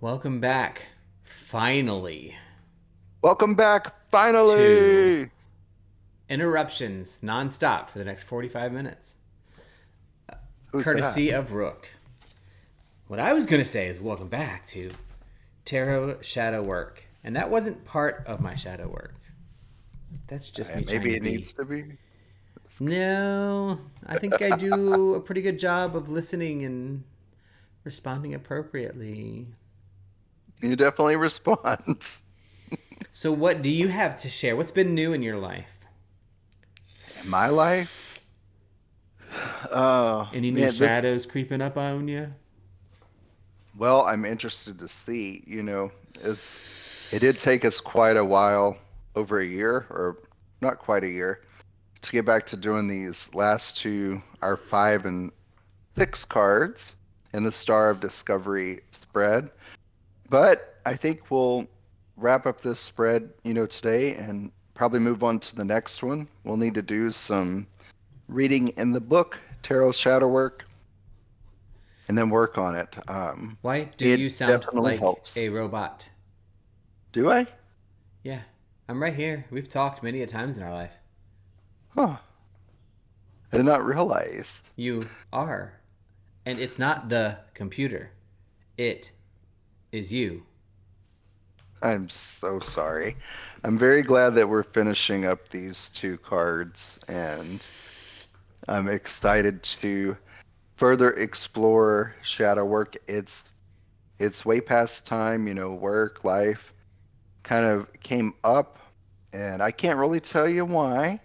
Welcome back, finally, Welcome back, to finally. interruptions nonstop for the next 45 minutes, Who's that? courtesy of Rook. What I was going to say is welcome back to Tarot Shadow Work. And that wasn't part of my shadow work. That's just me trying Maybe to it be. needs to be. No, I think I do a pretty good job of listening and responding appropriately. You definitely respond. So, what do you have to share? What's been new in your life? In my life, oh Any new man, shadows creeping up on you? well, I'm interested to see. It did take us quite a while, over a year, or not quite a year, to get back to doing these last two, our 5 and 6 cards in the Star of Discovery spread. But I think we'll wrap up this spread, today and probably move on to the next one. We'll need to do some reading in the book, Tarot Shadow Work, and then work on it. Why do It you sound definitely like helps. a robot? Do I? Yeah, I'm right here. We've talked many a times in our life. Huh. I did not realize. You are. And it's not the computer, it is you. I'm so sorry. I'm very glad that we're finishing up these two cards, and I'm excited to further explore shadow work. It's way past time, work, life kind of came up, and I can't really tell you why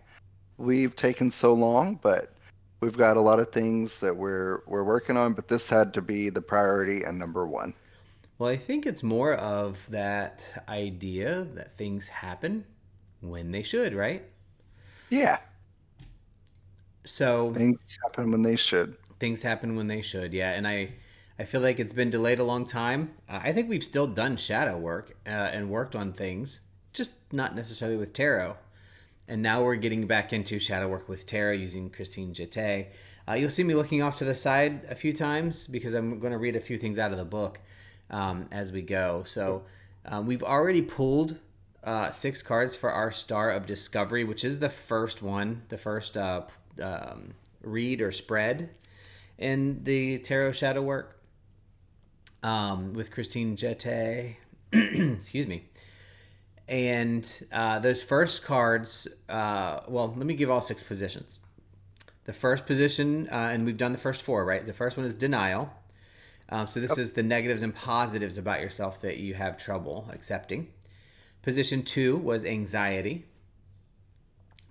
we've taken so long, but we've got a lot of things that we're working on, but this had to be the priority and number one. Well, I think it's more of that idea that things happen when they should, right? Yeah, So things happen when they should. things happen when they should, yeah. And I feel like it's been delayed a long time. I think we've still done shadow work and worked on things, just not necessarily with tarot. And now we're getting back into shadow work with tarot using Christine Jette. You'll see me looking off to the side a few times because I'm going to read a few things out of the book as we go. So we've already pulled 6 cards for our Star of Discovery, which is the first one, the first read or spread in the tarot shadow work with Christine Jette. Excuse me. And those first cards, well, let me give all 6 positions. The first position, and we've done the first 4, right? The first one is denial. So this Yep. is the negatives and positives about yourself that you have trouble accepting. Position 2 was anxiety.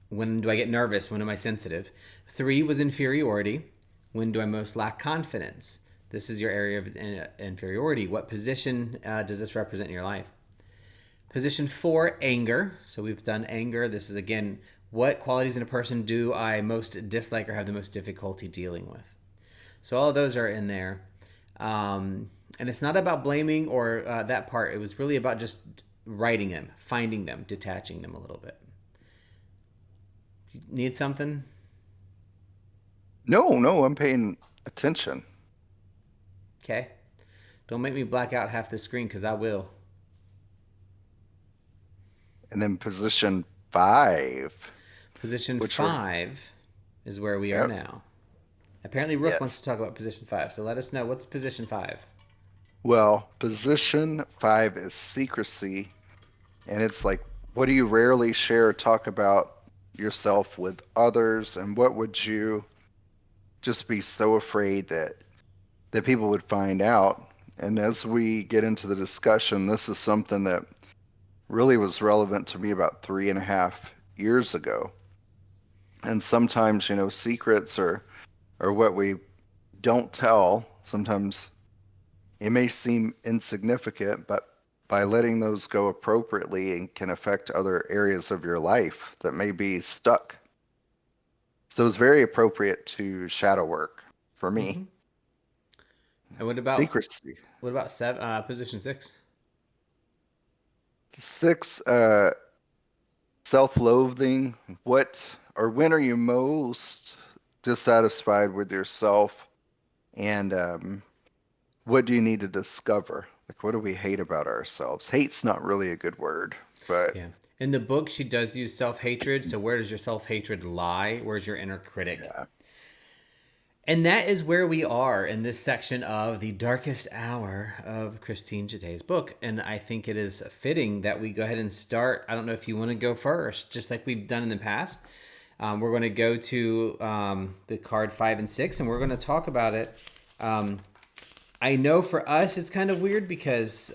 When do I get nervous? When am I sensitive? 3 was inferiority. When do I most lack confidence? This is your area of inferiority. What position does this represent in your life? Position 4, anger. So we've done anger. This is again, what qualities in a person do I most dislike or have the most difficulty dealing with? So all of those are in there. And it's not about blaming or that part. It was really about just writing them, finding them, detaching them a little bit. You need something? No, no, I'm paying attention. Okay. Don't make me black out half the screen because I will. And then position 5, Position which were, 5 is where we are yep, now. Apparently, Rook wants yes. to talk about position 5. So let us know what's position 5. Well, position 5 is secrecy, and it's like, what do you rarely share or talk about yourself with others, and what would you just be so afraid that people would find out? And as we get into the discussion, this is something that really was relevant to me about 3.5 years ago. And sometimes, secrets or what we don't tell, sometimes it may seem insignificant, but by letting those go appropriately and can affect other areas of your life that may be stuck. So it's very appropriate to shadow work for me. Mm-hmm. And Secrecy. what about position 6? 6, self-loathing. What or when are you most dissatisfied with yourself, and what do you need to discover? Like, what do we hate about ourselves? Hate's not really a good word, but Yeah. In the book, she does use self hatred. So, where does your self hatred lie? Where's your inner critic? yeah. And that is where we are in this section of the darkest hour of Christine Jette's book. And I think it is fitting that we go ahead and start. I don't know if you want to go first, just like we've done in the past. We're going to go to the card 5 and 6, and we're going to talk about it. I know for us it's kind of weird because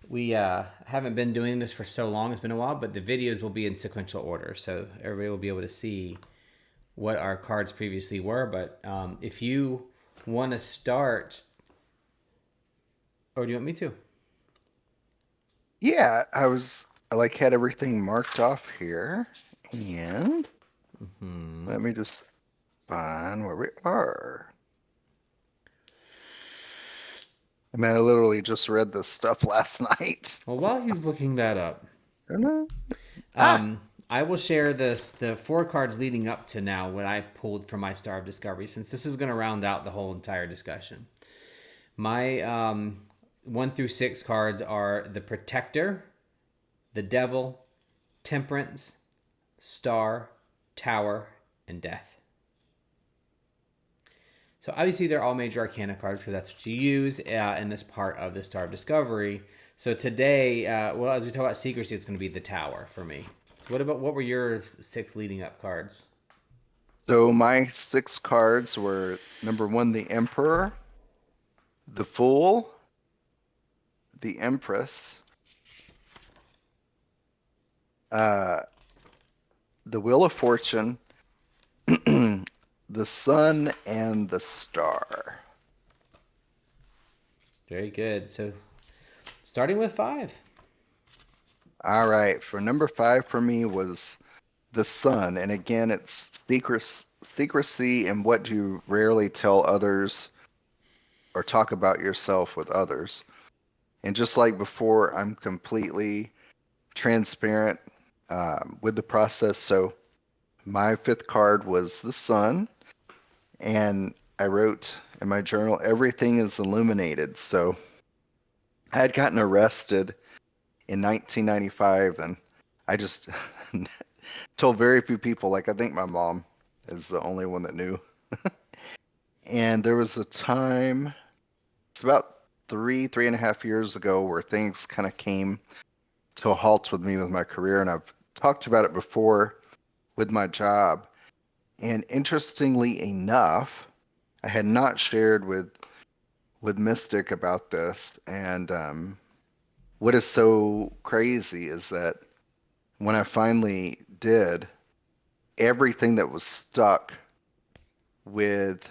we haven't been doing this for so long. It's been a while, but the videos will be in sequential order. So everybody will be able to see what our cards previously were. But if you want to start, or do you want me to? Yeah, I like had everything marked off here. And let me just find where we are. I mean, I literally just read this stuff last night. Well, while he's looking that up, Don't know. Ah, I will share the 4 cards leading up to now what I pulled from my Star of Discovery, since this is going to round out the whole entire discussion. My 1 through 6 cards are the Protector, the Devil, Temperance, Star, Tower, and Death. So obviously they're all major arcana cards because that's what you use in this part of the Star of Discovery. So today, well, as we talk about secrecy, it's going to be the Tower for me. So what were your 6 leading up cards? so my 6 cards were number 1, the Emperor, the Fool, the Empress, uh, the Wheel of Fortune, the Sun, and the Star. Very good. So starting with 5. All right, for number 5 for me was the Sun, and again, it's secrecy and what you rarely tell others or talk about yourself with others. And just like before, I'm completely transparent with the process. So my 5th card was the Sun, and I wrote in my journal, everything is illuminated. So I had gotten arrested in 1995, and I just told very few people. Like, I think my mom is the only one that knew. And there was a time, it's about 3.5 years ago, where things kind of came to a halt with me with my career. And I've talked about it before with my job. And interestingly enough, I had not shared with Mystic about this. And what is so crazy is that when I finally did, everything that was stuck with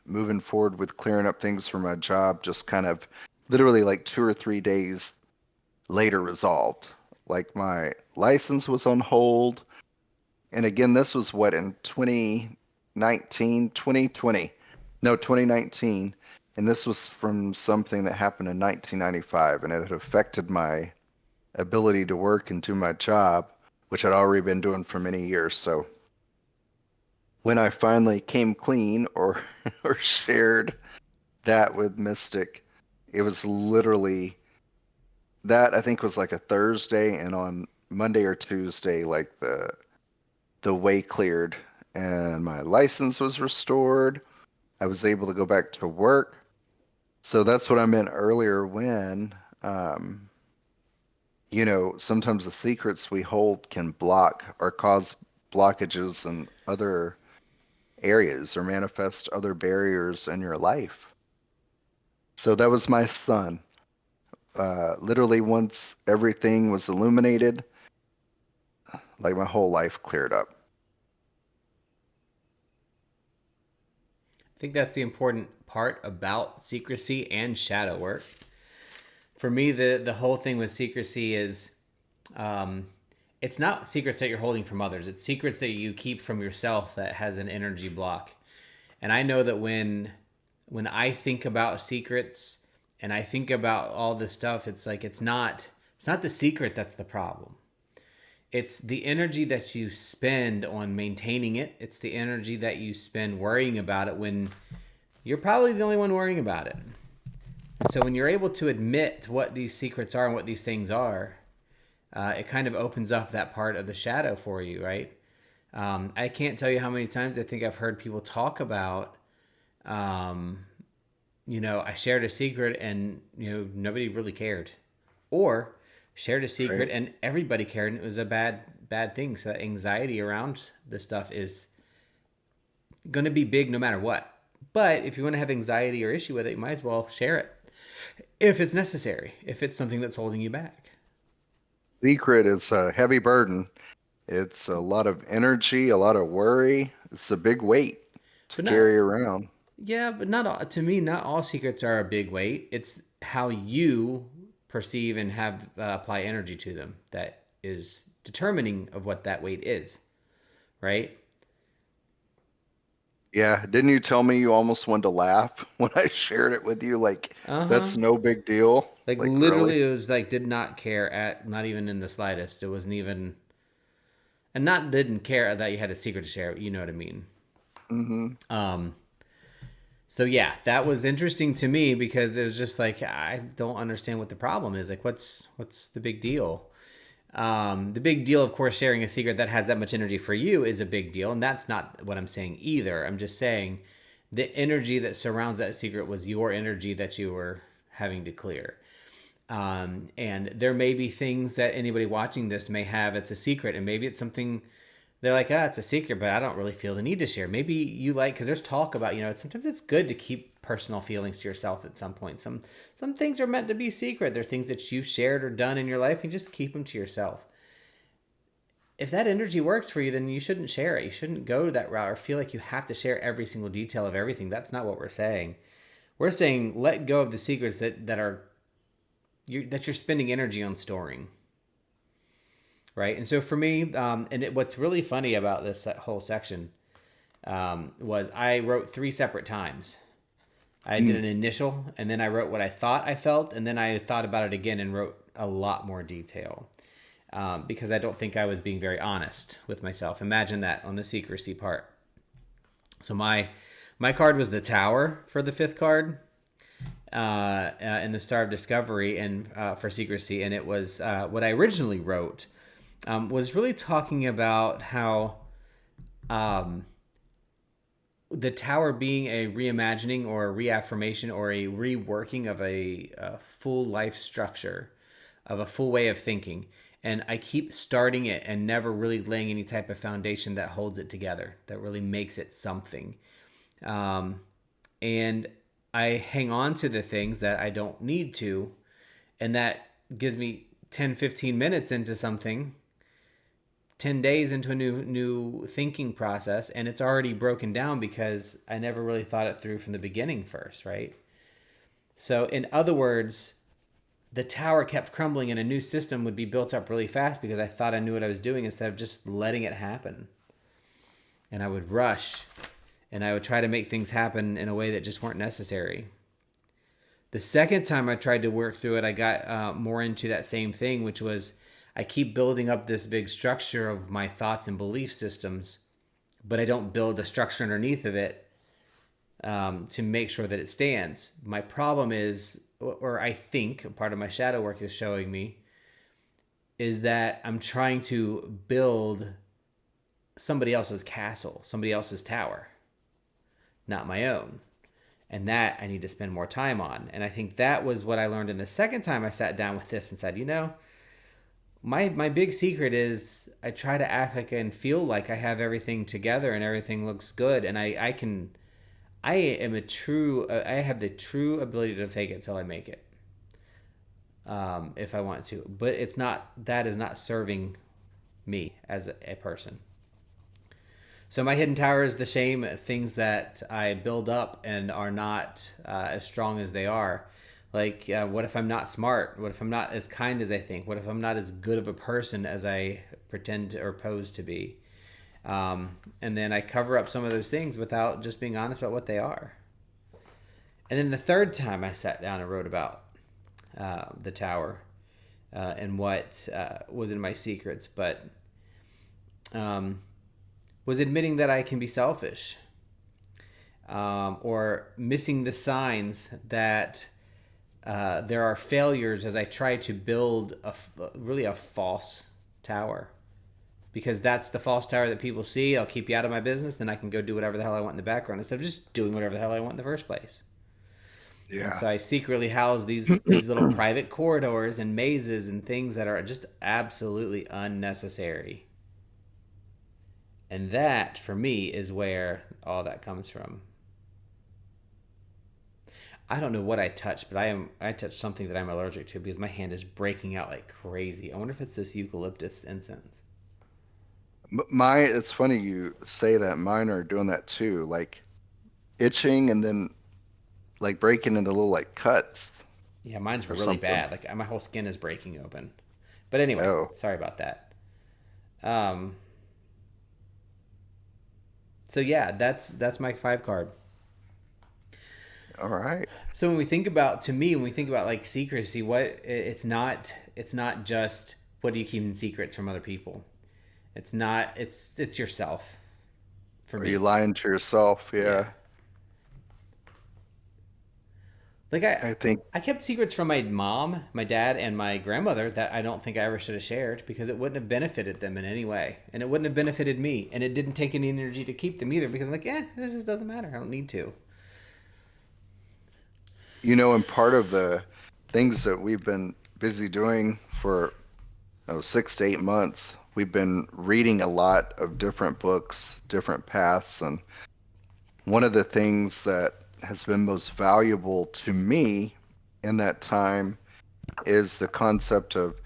moving forward with clearing up things for my job just kind of literally like 2 or 3 days later resolved. Like, my license was on hold. And again, this was what, in 2019, 2020? No, 2019. And this was from something that happened in 1995, and it had affected my ability to work and do my job, which I'd already been doing for many years. So when I finally came clean or or shared that with Mystic, it was literally that, I think, was like a Thursday, and on Monday or Tuesday, like the way cleared and my license was restored. I was able to go back to work. So that's what I meant earlier when sometimes the secrets we hold can block or cause blockages in other areas or manifest other barriers in your life. So that was my Sun. Literally, once everything was illuminated, like, my whole life cleared up. I think that's the important part about secrecy and shadow work. For me, the whole thing with secrecy is um, it's not secrets that you're holding from others. It's secrets that you keep from yourself that has an energy block. And I know that when I think about secrets and I think about all this stuff, it's like it's not the secret that's the problem. It's the energy that you spend on maintaining it. It's the energy that you spend worrying about it when you're probably the only one worrying about it. And so when you're able to admit what these secrets are and what these things are, it kind of opens up that part of the shadow for you, right? I can't tell you how many times I think I've heard people talk about, um, I shared a secret and, nobody really cared. Or shared a secret Right. and everybody cared and it was a bad thing. So that anxiety around this stuff is going to be big no matter what. But if you want to have anxiety or issue with it, you might as well share it if it's necessary, if it's something that's holding you back. Secret is a heavy burden. It's a lot of energy, a lot of worry. It's a big weight to But not, carry around. yeah, but not all, to me, not all secrets are a big weight. It's how you perceive and have apply energy to them that is determining of what that weight is, right? Yeah, didn't you tell me you almost wanted to laugh when I shared it with you? Like, Uh huh. that's no big deal. Like Like, really? literally, it was like did not care at not even in the slightest. It wasn't even, and not didn't care that you had a secret to share. You know what I mean? Mm-hmm. Um. So yeah, that was interesting to me because it was just like I don't understand what the problem is. Like, what's the big deal? The big deal, of course, sharing a secret that has that much energy for you is a big deal, and that's not what I'm saying either. I'm just saying the energy that surrounds that secret was your energy that you were having to clear. And there may be things that anybody watching this may have. It's a secret, and maybe it's something they're like, it's a secret, but I don't really feel the need to share. Maybe you like because there's talk about sometimes it's good to keep personal feelings to yourself at some point. Some things are meant to be secret. They're things that you shared or done in your life, and just keep them to yourself. If that energy works for you, then you shouldn't share it. You shouldn't go that route or feel like you have to share every single detail of everything. That's not what we're saying. We're saying let go of the secrets that you're spending energy on storing, right? And so for me, what's really funny about this whole section was I wrote 3 separate times. I did an initial, and then I wrote what I thought I felt, and then I thought about it again and wrote a lot more detail because I don't think I was being very honest with myself. Imagine that on the secrecy part. So my card was the Tower for the 5th card, in the Star of Discovery and for secrecy, and it was what I originally wrote was really talking about how the Tower being a reimagining or a reaffirmation or a reworking of a full life structure, of a full way of thinking. And I keep starting it and never really laying any type of foundation that holds it together, that really makes it something. And I hang on to the things that I don't need to. And that gives me 10, 15 minutes into something, 10 days into a new thinking process, and it's already broken down because I never really thought it through from the beginning first, right? So in other words, the tower kept crumbling and a new system would be built up really fast because I thought I knew what I was doing instead of just letting it happen. And I would rush and I would try to make things happen in a way that just weren't necessary. The second time I tried to work through it, I got more into that same thing, which was I keep building up this big structure of my thoughts and belief systems, but I don't build a structure underneath of it to make sure that it stands. My problem is, or I think part of my shadow work is showing me, is that I'm trying to build somebody else's castle, somebody else's tower, not my own. And that I need to spend more time on. And I think that was what I learned in the second time I sat down with this and said, my big secret is I try to act like and feel like I have everything together and everything looks good. And I have the true ability to fake it till I make it. If I want to, but that is not serving me as a person. So my hidden tower is the shame, things that I build up and are not as strong as they are. Like, what if I'm not smart? What if I'm not as kind as I think? What if I'm not as good of a person as I pretend or pose to be? And then I cover up some of those things without just being honest about what they are. And then the third time I sat down and wrote about the tower and what was in my secrets, but was admitting that I can be selfish or missing the signs that there are failures as I try to build really a false tower, because that's the false tower that people see. I'll keep you out of my business, then I can go do whatever the hell I want in the background instead of just doing whatever the hell I want in the first place. And Yeah. so I secretly house these little private corridors and mazes and things that are just absolutely unnecessary. And that, for me, is where all that comes from. I don't know what I touched, but I touched something that I'm allergic to because my hand is breaking out like crazy. I wonder if it's this eucalyptus incense. My, it's funny you say that. Mine are doing that too, like itching and then like breaking into little like cuts Yeah, mine's or really something. bad. Like my whole skin is breaking open. But anyway, Oh, sorry about that. Um, so yeah, that's my 5 card. all right. So when we think about, to me, when we think about like secrecy, it's not just what do you keep in secrets from other people. It's yourself for Are you me. lying to yourself? Yeah. Yeah. Like I think, I kept secrets from my mom, my dad, and my grandmother that I don't think I ever should have shared because it wouldn't have benefited them in any way, and it wouldn't have benefited me, and it didn't take any energy to keep them either because I'm like, it just doesn't matter. I don't need to. and part of the things that we've been busy doing for 6 to 8 months, we've been reading a lot of different books, different paths, and one of the things that has been most valuable to me in that time is the concept of,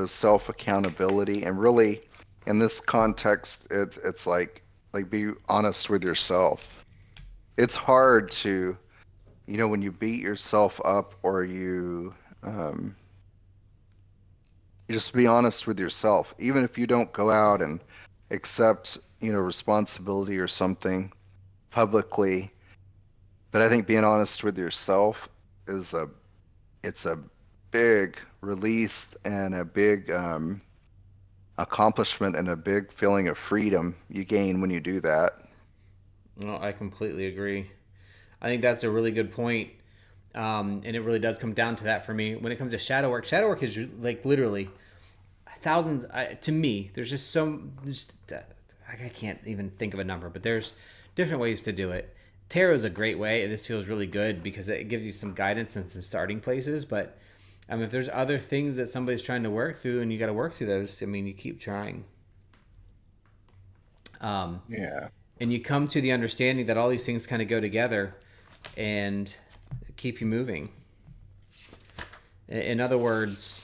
self accountability. And really, in this context, it's like be honest with yourself. It's hard to, when you beat yourself up or um, you just be honest with yourself, even if you don't go out and accept, responsibility or something publicly. But I think being honest with yourself is it's a big release and a big accomplishment and a big feeling of freedom you gain when you do that. No, I completely agree. I think that's a really good point. And it really does come down to that for me. When it comes to shadow work is like literally thousands. To me, there's just I can't even think of a number, but there's different ways to do it. Tarot is a great way. This feels really good because it gives you some guidance and some starting places. But if there's other things that somebody's trying to work through and you got to work through those, you keep trying. Um, Yeah. and you come to the understanding that all these things kind of go together and keep you moving. In other words,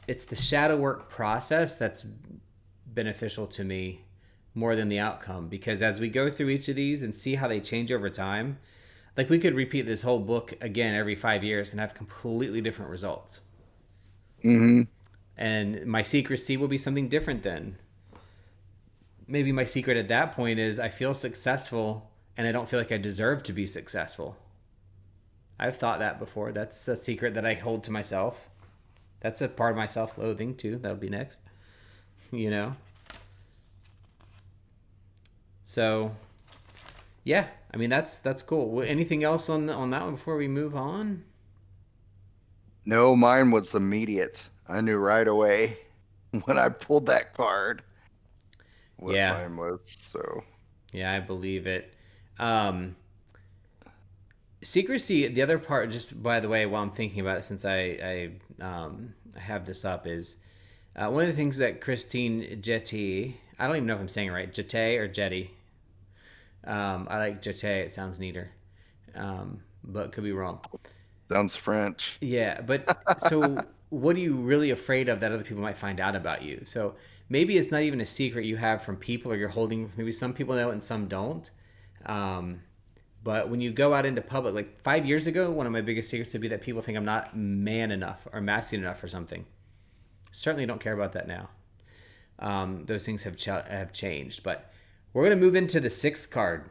it's the shadow work process that's beneficial to me more than the outcome, because as we go through each of these and see how they change over time, like we could repeat this whole book again every 5 years and have completely different results. Hmm. And my secrecy will be something different then. Maybe my secret at that point is I feel successful and I don't feel like I deserve to be successful. I've thought that before. That's a secret that I hold to myself. That's a part of my self-loathing too. That'll be next. You know. So yeah, that's cool. Anything else on that one before we move on? No, mine was immediate. I knew right away when I pulled that card what Yeah, mine was. So, yeah, I believe it. Um, Secrecy. The other part, just by the way, while I'm thinking about it, since I have this up, is one of the things that Christine Jette. I don't even know if I'm saying it right. Jette or Jetty. I like Jette. It sounds neater, but could be wrong. sounds French. Yeah, but so what are you really afraid of that other people might find out about you? So maybe it's not even a secret you have from people, or you're holding. Maybe some people know it and some don't. Um, but when you go out into public, like 5 years ago, one of my biggest secrets would be that people think I'm not man enough or masculine enough or something. Certainly don't care about that now. Those things have changed. But we're gonna move into the sixth card.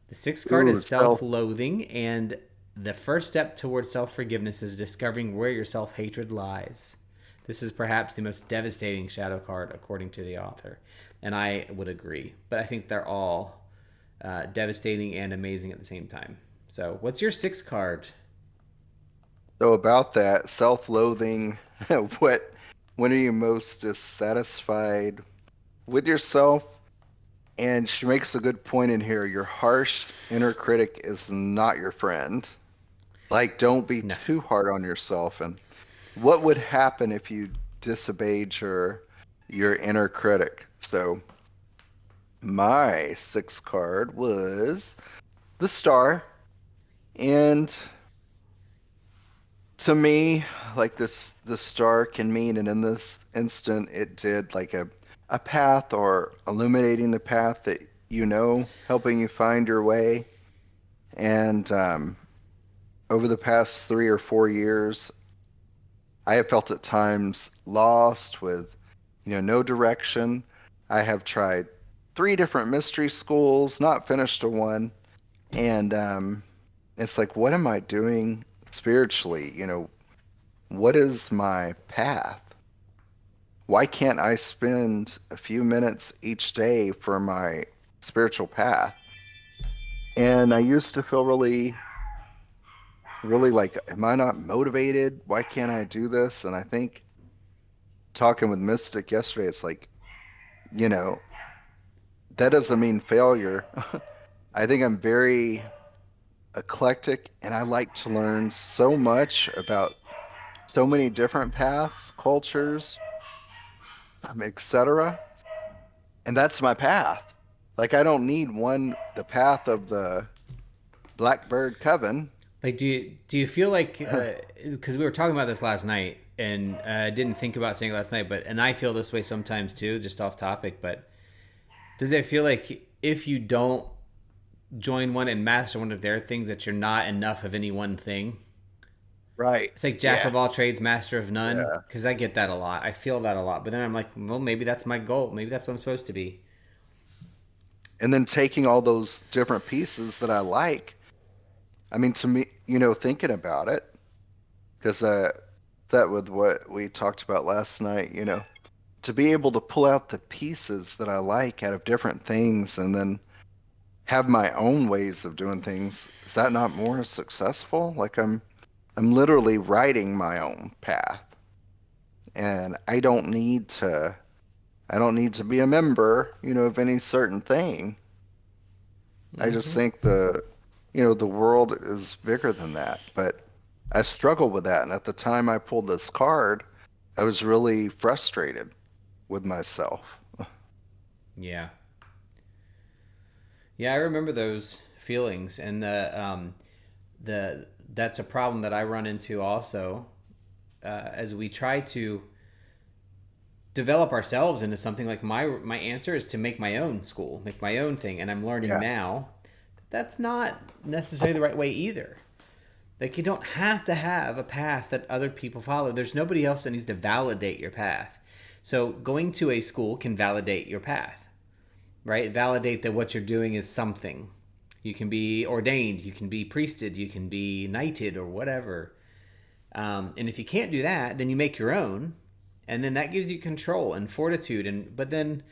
The sixth card Ooh, is self. self-loathing, and the first step towards self-forgiveness is discovering where your self-hatred lies. This is perhaps the most devastating shadow card, according to the author, and I would agree. But I think they're all devastating and amazing at the same time. So, what's your sixth card? So about that self-loathing, what when are you most dissatisfied with yourself? And she makes a good point in here. Your harsh inner critic is not your friend. Like, don't be No. too hard on yourself. And what would happen if you disobeyed your inner critic? So my sixth card was the star. And to me, like the star can mean, and in this instant, it did like a path or illuminating the path that helping you find your way. And over the past 3 or 4 years, I have felt at times lost with, no direction. I have tried three different mystery schools, not finished a one, and it's like, what am I doing spiritually? What is my path? Why can't I spend a few minutes each day for my spiritual path? And I used to feel really, really like, am I not motivated? Why can't I do this? And I think talking with Mystic yesterday, it's like, you know, that doesn't mean failure. I think I'm very eclectic and I like to learn so much about so many different paths, cultures, etc. And that's my path. Like I don't need the path of the Blackbird Coven. Like, do you feel like, because we were talking about this last night, and I didn't think about saying it last night, but and I feel this way sometimes too, just off topic. But does it feel like if you don't join one and master one of their things, that you're not enough of any one thing? Right. It's like jack Yeah. of all trades, master of none. Yeah. Because I get that a lot. I feel that a lot. But then I'm like, well, maybe that's my goal. Maybe that's what I'm supposed to be. And then taking all those different pieces that I like. I mean, to me, thinking about it, because that with what we talked about last night, to be able to pull out the pieces that I like out of different things and then have my own ways of doing things, is that not more successful? Like I'm literally writing my own path. And I don't need to be a member, of any certain thing. I just Mm-hmm. think the world is bigger than that. But I struggle with that. And at the time I pulled this card, I was really frustrated with myself. Yeah. Yeah, I remember those feelings, and the that's a problem that I run into also, as we try to develop ourselves into something. Like my answer is to make my own school, make my own thing, and I'm learning Yeah. now that that's not necessarily the right way either. Like, you don't have to have a path that other people follow. There's nobody else that needs to validate your path. So going to a school can validate your path, right? Validate that what you're doing is something. You can be ordained, you can be priested, you can be knighted or whatever. And if you can't do that, then you make your own, and then that gives you control and fortitude. And but then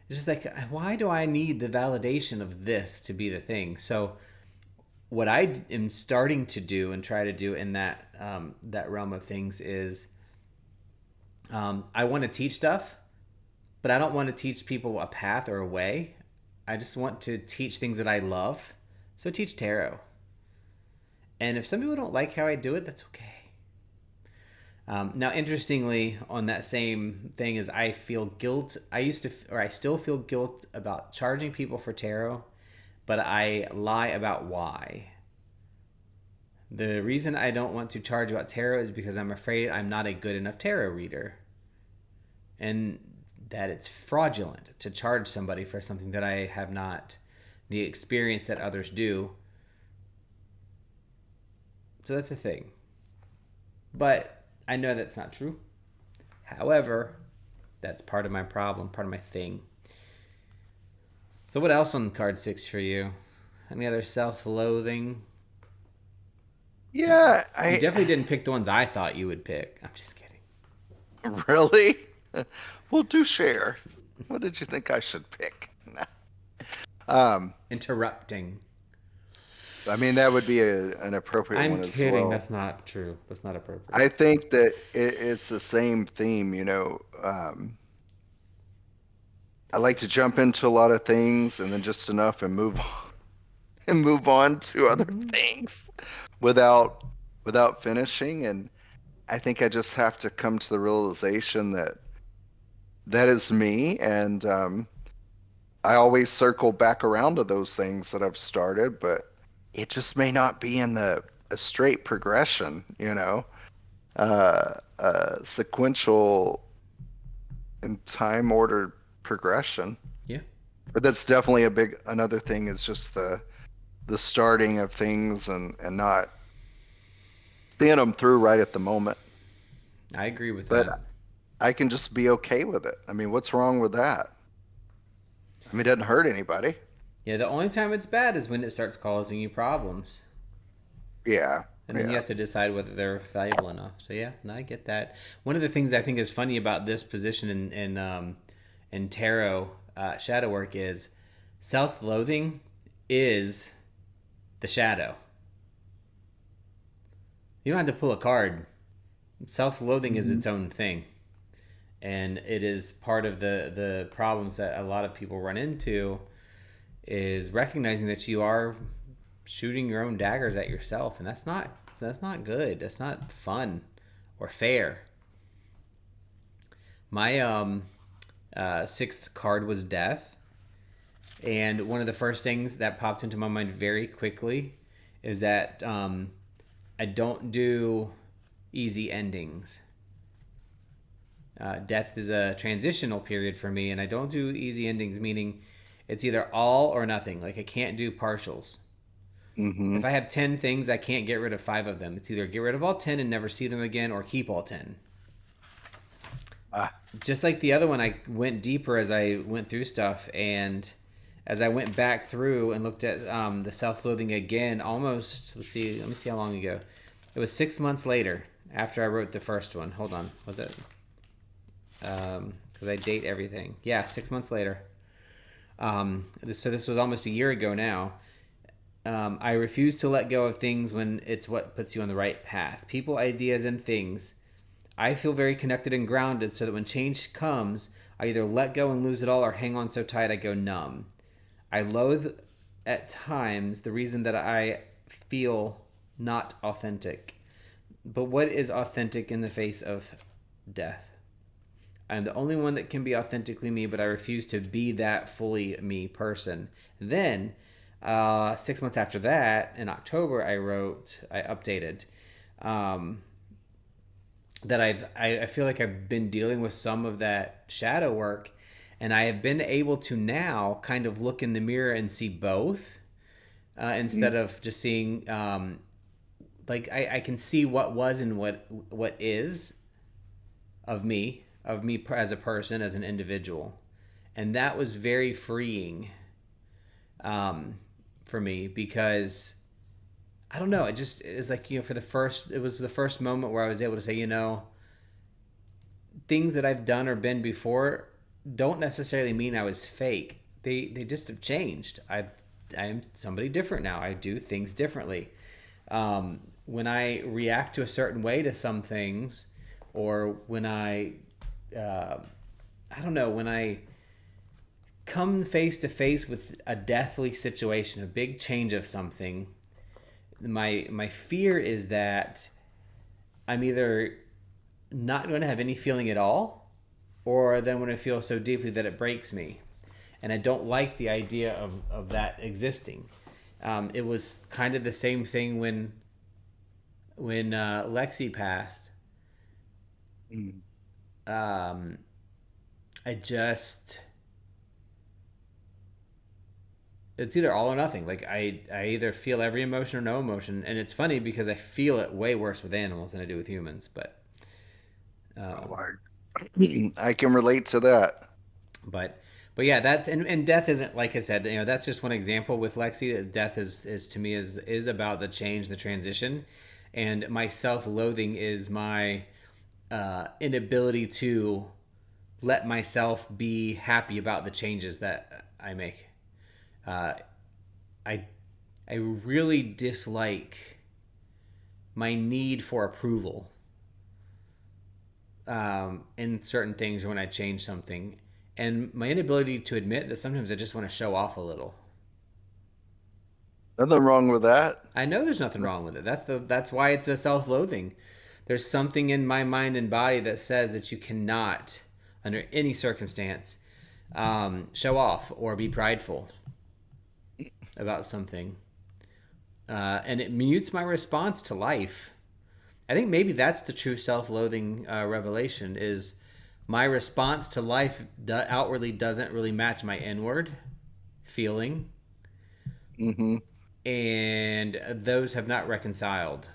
it's just like, why do I need the validation of this to be the thing? So what I am starting to do and try to do in that realm of things is, I want to teach stuff, but I don't want to teach people a path or a way. I just want to teach things that I love. So teach tarot. And if some people don't like how I do it, that's okay. Now, interestingly, on that same thing is I feel guilt. I used to, or I still feel guilt about charging people for tarot, but I lie about why. The reason I don't want to charge about tarot is because I'm afraid I'm not a good enough tarot reader, and that it's fraudulent to charge somebody for something that I have not the experience that others do. So that's the thing. But I know that's not true. However, that's part of my problem, part of my thing. So what else on card 6 for you? Any other self-loathing? Yeah, You I definitely didn't pick the ones I thought you would pick. I'm just kidding. really. Well, do share. What did you think I should pick? Um, Interrupting. I mean, that would be an appropriate I'm one as kidding. well. That's not true. That's not appropriate. I think that it's the same theme, I like to jump into a lot of things and then just enough and move and move on to other Hmm. things without without finishing. And I think I just have to come to the realization that that is me. And I always circle back around to those things that I've started, but it just may not be in the a straight progression, sequential and time ordered progression. Yeah. But that's definitely another thing is just the starting of things and not seeing them through right at the moment. I agree with But that. I can just be okay with it. I mean, what's wrong with that? I mean, it doesn't hurt anybody. Yeah, the only time it's bad is when it starts causing you problems. Yeah, And then you yeah. have to decide whether they're valuable enough. So yeah, no, I get that. One of the things I think is funny about this position in tarot shadow work is self-loathing is the shadow. You don't have to pull a card. Self-loathing is Hmm. its own thing, and it is part of the problems that a lot of people run into is recognizing that you are shooting your own daggers at yourself, and that's not good. That's not fun or fair. My sixth card was death, and one of the first things that popped into my mind very quickly is that I don't do easy endings. Death is a transitional period for me, and I don't do easy endings, meaning it's either all or nothing. Like I can't do partials. Hmm. If I have 10 things, I can't get rid of five of them. It's either get rid of all 10 and never see them again or keep all 10. Ah, Just like the other one, I went deeper as I went through stuff. And as I went back through and looked at the self loathing again, almost, let me see how long ago. It was 6 months later after I wrote the first one. Hold on. Was it? Because I date everything. Yeah, 6 months later. So this was almost a year ago now. I refuse to let go of things when it's what puts you on the right path. People, ideas, and things. I feel very connected and grounded so that when change comes, I either let go and lose it all or hang on so tight I go numb. I loathe at times the reason that I feel not authentic. But what is authentic in the face of death? I'm the only one that can be authentically me, but I refuse to be that fully me person. Then, 6 months after that, in October, I updated um, that I feel like I've been dealing with some of that shadow work, and I have been able to now kind of look in the mirror and see both instead mm, of just seeing like I can see what was and what is of me as a person, as an individual, and that was very freeing um, for me because I don't know. It just is like it was the first moment where I was able to say, things that I've done or been before don't necessarily mean I was fake. They just have changed. I'm somebody different now. I do things differently. When I react to a certain way to some things, or when uh, I don't know, when I come face to face with a deathly situation, a big change of something, my fear is that I'm either not going to have any feeling at all, or then when I feel so deeply that it breaks me. And I don't like the idea of that existing. It was kind of the same thing when Lexi passed. mm. Um, I just it's either all or nothing. Like I either feel every emotion or no emotion, and it's funny because I feel it way worse with animals than I do with humans. Oh, Um, I can relate to that. but but yeah, that's and death isn't, like I said, that's just one example with Lexi. Death is to me is about the change, the transition, and my self-loathing is my inability to let myself be happy about the changes that I make. Uh, I I really dislike my need for approval in certain things or when I change something, and my inability to admit that sometimes I just want to show off a little. Nothing wrong with that. I know there's nothing wrong with it. That's why it's a self-loathing. There's something in my mind and body that says that you cannot, under any circumstance, show off or be prideful about something, and it mutes my response to life. I think maybe that's the true self-loathing revelation is my response to life outwardly doesn't really match my inward feeling, Mm-hmm. and those have not reconciled.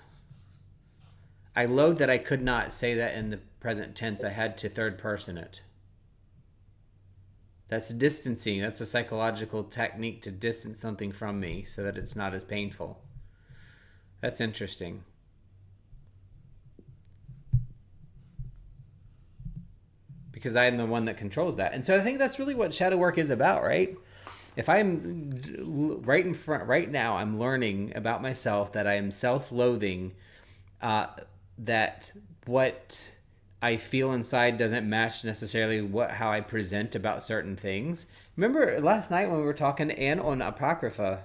I loathe that I could not say that in the present tense. I had to third person it. That's distancing. That's a psychological technique to distance something from me so that it's not as painful. That's interesting. Because I am the one that controls that. And so I think that's really what shadow work is about, right? If I'm right in front, right now, I'm learning about myself that I am self loathing, that what I feel inside doesn't match necessarily how I present about certain things. Remember last night when we were talking and on Apocrypha,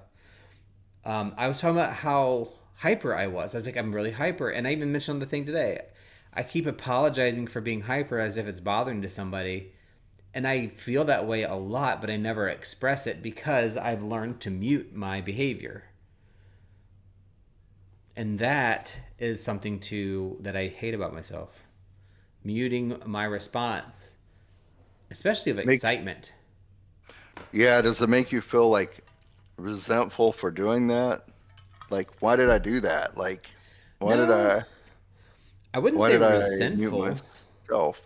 I was talking about how hyper I was. I was like, I'm really hyper. And I even mentioned on the thing today. I keep apologizing for being hyper as if it's bothering to somebody. And I feel that way a lot, but I never express it because I've learned to mute my behavior. And that is something that I hate about myself. Muting my response, especially of Makes excitement. Yeah, does it make you feel like resentful for doing that? Like, why did I do that? Like, why did No, I I wouldn't why say did I mute resentful. myself?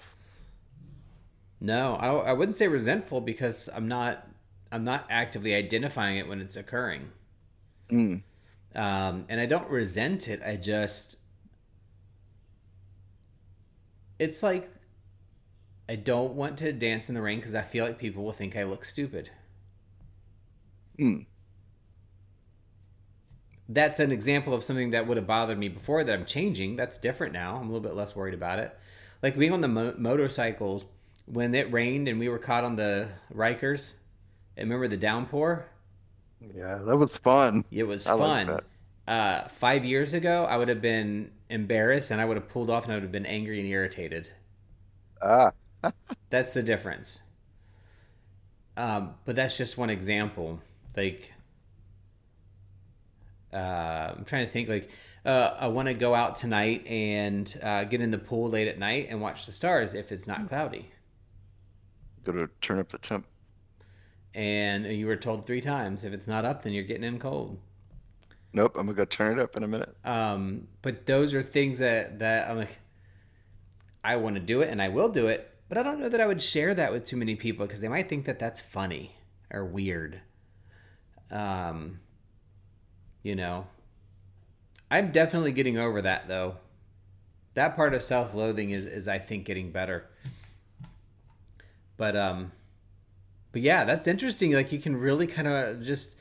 No, I wouldn't say resentful because I'm not actively identifying it when it's occurring. Mm, And I don't resent it. It's like I don't want to dance in the rain because I feel like people will think I look stupid. mm. That's an example of something that would have bothered me before that I'm changing. That's different now. I'm a little bit less worried about it. Like being on the motorcycles when it rained and we were caught on the Rikers. Remember the downpour? Yeah, that was fun. It was I like fun. that. 5 years ago, I would have been embarrassed and I would have pulled off and I would have been angry and irritated. Ah, That's the difference. But that's just one example. Like, I'm trying to think. Like, I want to go out tonight and get in the pool late at night and watch the stars if it's not cloudy. gotta turn up the temp. And you were told 3 times if it's not up, then you're getting in cold. Nope, I'm gonna go turn it up in a minute. But those are things that I'm like, I want to do it and I will do it, but I don't know that I would share that with too many people because they might think that that's funny or weird. Um, you know, I'm definitely getting over that though. That part of self-loathing is I think getting better. But but yeah, that's interesting. Like you can really kind of just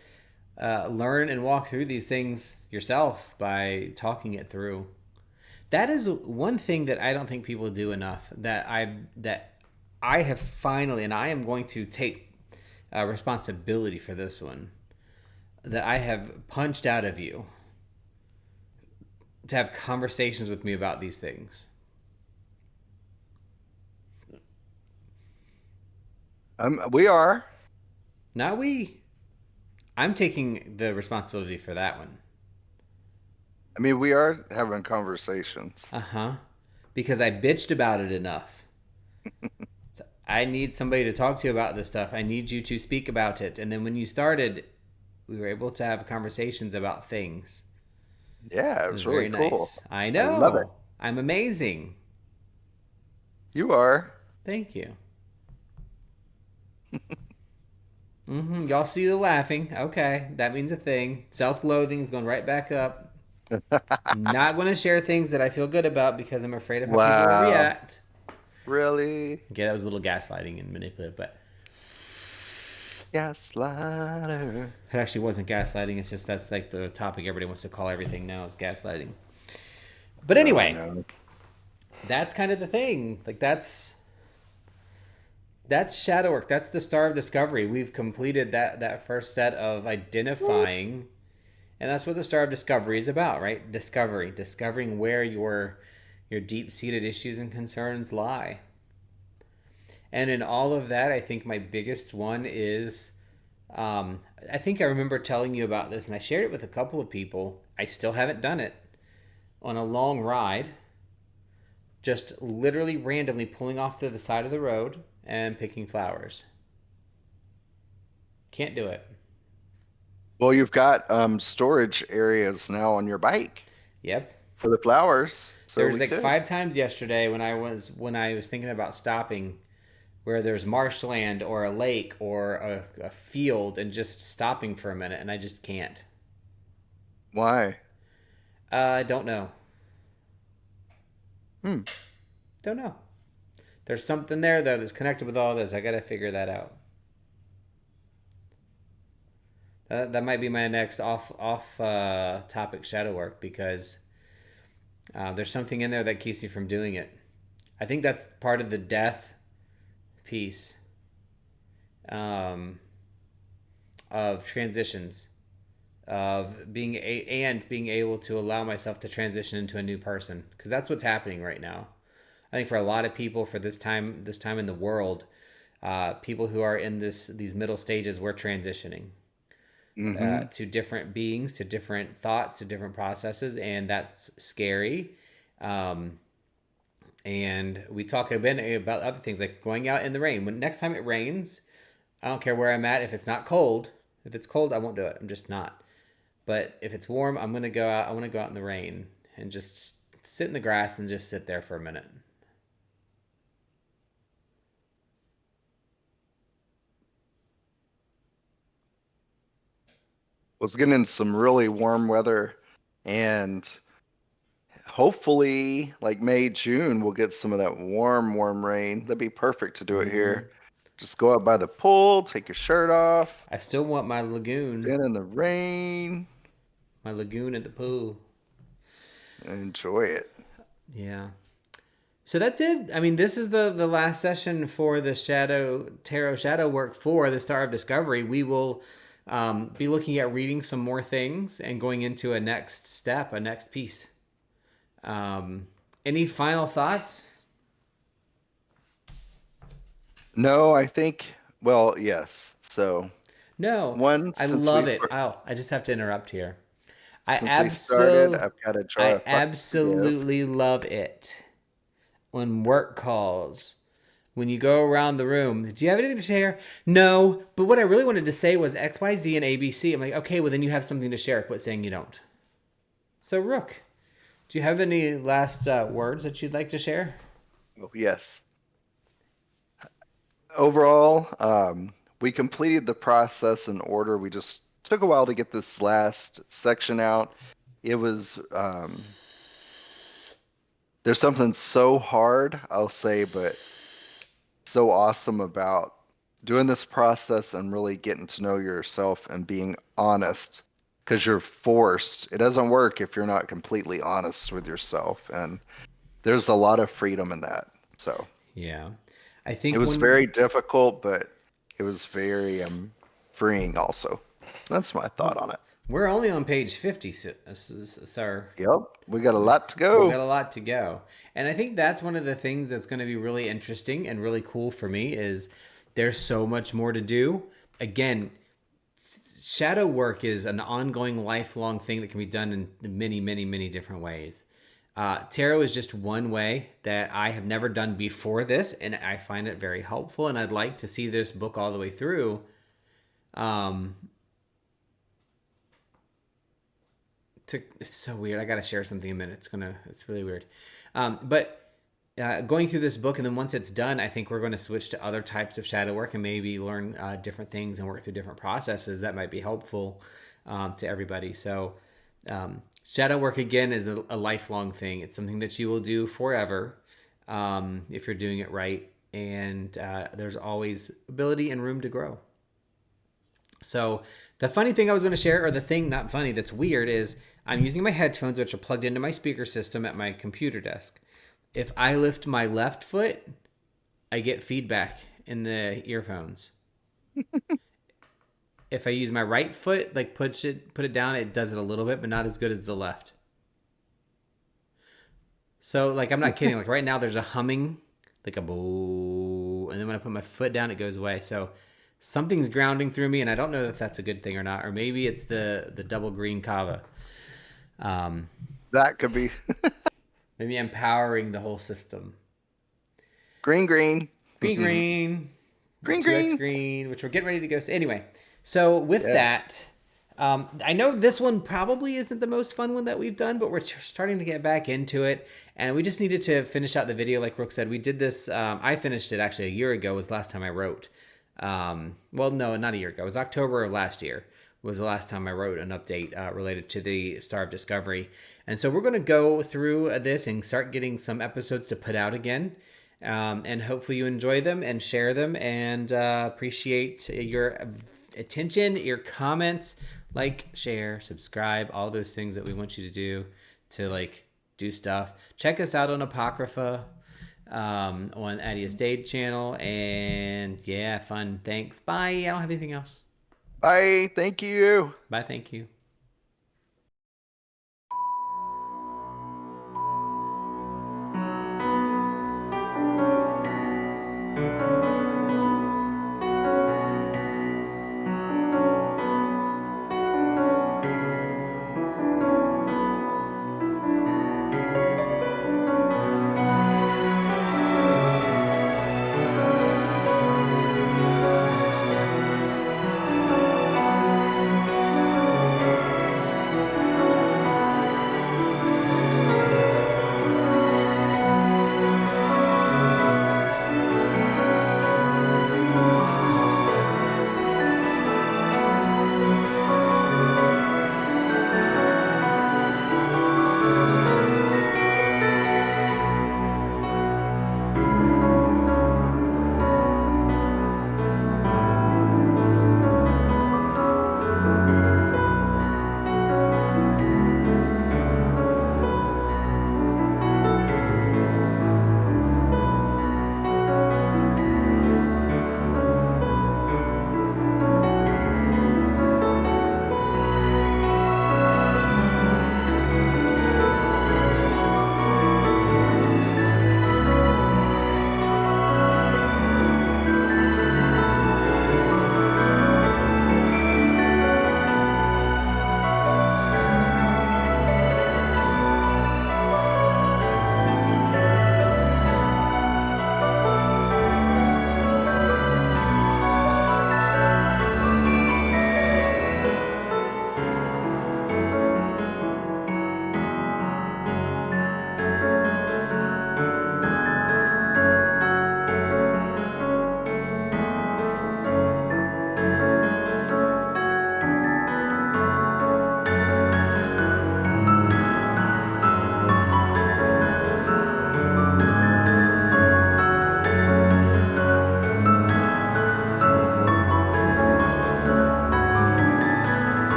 learn and walk through these things yourself by talking it through. That is one thing that I don't think people do enough. That I have finally, and I am going to take responsibility for this one. That I have punched out of you to have conversations with me about these things. We are. Not we. I'm taking the responsibility for that one. I mean, we are having conversations. Uh huh. Because I bitched about it enough. I need somebody to talk to about this stuff. I need you to speak about it. And then when you started, we were able to have conversations about things. Yeah, it It was was very really cool. nice. I I love it. know. I'm amazing. You are. Thank you. Y'all see the laughing. Okay, that means a thing. Self-loathing is going right back up. Not going to share things that I feel good about because I'm afraid of how people will Wow. react. Really? Okay, that was a little gaslighting and manipulative, but Gaslighter. It actually wasn't gaslighting. It's just that's like the topic everybody wants to call everything now is gaslighting. But Oh anyway, no. that's kind of the thing. Like that's shadow work. That's the Star of Discovery. We've completed that first set of identifying, and that's what the Star of Discovery is about, right? Discovering where your deep-seated issues and concerns lie. And in all of that, I think my biggest one is I think I remember telling you about this, and I shared it with a couple of people. I still haven't done it on a long ride, just literally randomly pulling off to the side of the road and picking flowers. Can't do it. Well, you've got storage areas now on your bike Yep. for the flowers, so There's we like could. 5 times yesterday when I was thinking about stopping where there's marshland or a lake or a field and just stopping for a minute and I just can't. Why? I don't know. Hmm. Don't know. There's something there though that's connected with all this. I gotta figure that out. That might be my next off topic shadow work because there's something in there that keeps me from doing it. I think that's part of the death piece um, of transitions of being able to allow myself to transition into a new person because that's what's happening right now. I think for a lot of people for this time in the world, people who are in these middle stages, we're transitioning Mm-hmm. to different beings, to different thoughts, to different processes, and that's scary. Um, and we talk a bit about other things like going out in the rain. When next time it rains, I don't care where I'm at. If it's not cold, if it's cold, I won't do it. I'm just not. But if it's warm, I'm gonna go out. I want to go out in the rain and just sit in the grass and just sit there for a minute. Was getting in some really warm weather, and hopefully, like May, June, we'll get some of that warm, warm rain. That'd be perfect to do it Mm-hmm. here. Just go out by the pool, take your shirt off, I still want stand in the rain, my lagoon at the pool. and enjoy it. Yeah. So that's it. I mean, this is the last session for the Shadow Tarot Shadow work for the Star of Discovery. We will be looking at reading some more things and going into a next step, a next piece. Um, any final thoughts? No, I think, well, yes. So, No, one, I since love we it. Oh, I just have to interrupt here. I since we started, I've got a jar I of fucks to give. absolutely love it when work calls. When you go around the room, do you have anything to share? No, but what I really wanted to say was X, Y, Z, and ABC. I'm like, okay, well then you have something to share. Quit saying you don't. So Rook, do you have any last words that you'd like to share? Oh, yes. Overall, we completed the process in order. We just took a while to get this last section out. It was, there's something so hard, I'll say, but so awesome about doing this process and really getting to know yourself and being honest because you're forced. It doesn't work if you're not completely honest with yourself. And there's a lot of freedom in that. So Yeah, I it think was when very difficult, but it was very freeing also. That's my thought on it. we're only on page 50, sir. Yep, we got a We lot to we got go. a lot to go. And I think that's one of the things that's going to be really interesting and really cool for me is there's so much more to do. Again, shadow work is an ongoing lifelong thing that can be done in many, many, many different ways. Tarot is just one way that I have never done before this, and I find it very helpful. And I'd like to see this book all the way through. Um, it's so weird. I got to share something in a minute. It's really weird. But going through this book, and then once it's done, I think we're going to switch to other types of shadow work and maybe learn different things and work through different processes that might be helpful to everybody. So, shadow work again is a lifelong thing. It's something that you will do forever if you're doing it right, and there's always ability and room to grow. So the funny thing I was going to share, or the thing not funny that's weird, is I'm using my headphones, which are plugged into my speaker system at my computer desk. If I lift my left foot, I get feedback in the earphones. If I use my right foot, like put it down, it does it a little bit, but not as good as the left. So like I'm not kidding. Like right now, there's a humming, like a boo, and then when I put my foot down, it goes away. So something's grounding through me, and I don't know if that's a good thing or not, or maybe it's the double green kava. Um, That could be Maybe I'm powering the whole system. green, green, Green, green, green, 2x green. green, which we're getting ready to go. Anyway, so with Yeah. that, I know this one probably isn't the most fun one that we've done, but we're starting to get back into it. And we just needed to finish out the video. Like Rook said, we did this. I finished it actually a year ago, was the last time I wrote. Well, no, not a year ago. It was October of last year was the last time I wrote an update related to the Star of Discovery. And so we're going to go through this and start getting some episodes to put out again. And hopefully you enjoy them and share them, and appreciate your attention, your comments, like, share, subscribe, all those things that we want you to do to like do stuff. Check us out on Apocrypha, on Adius Dade channel, and yeah, fun. Thanks. Bye. I don't have anything else. Bye. Thank you. Bye. Thank you.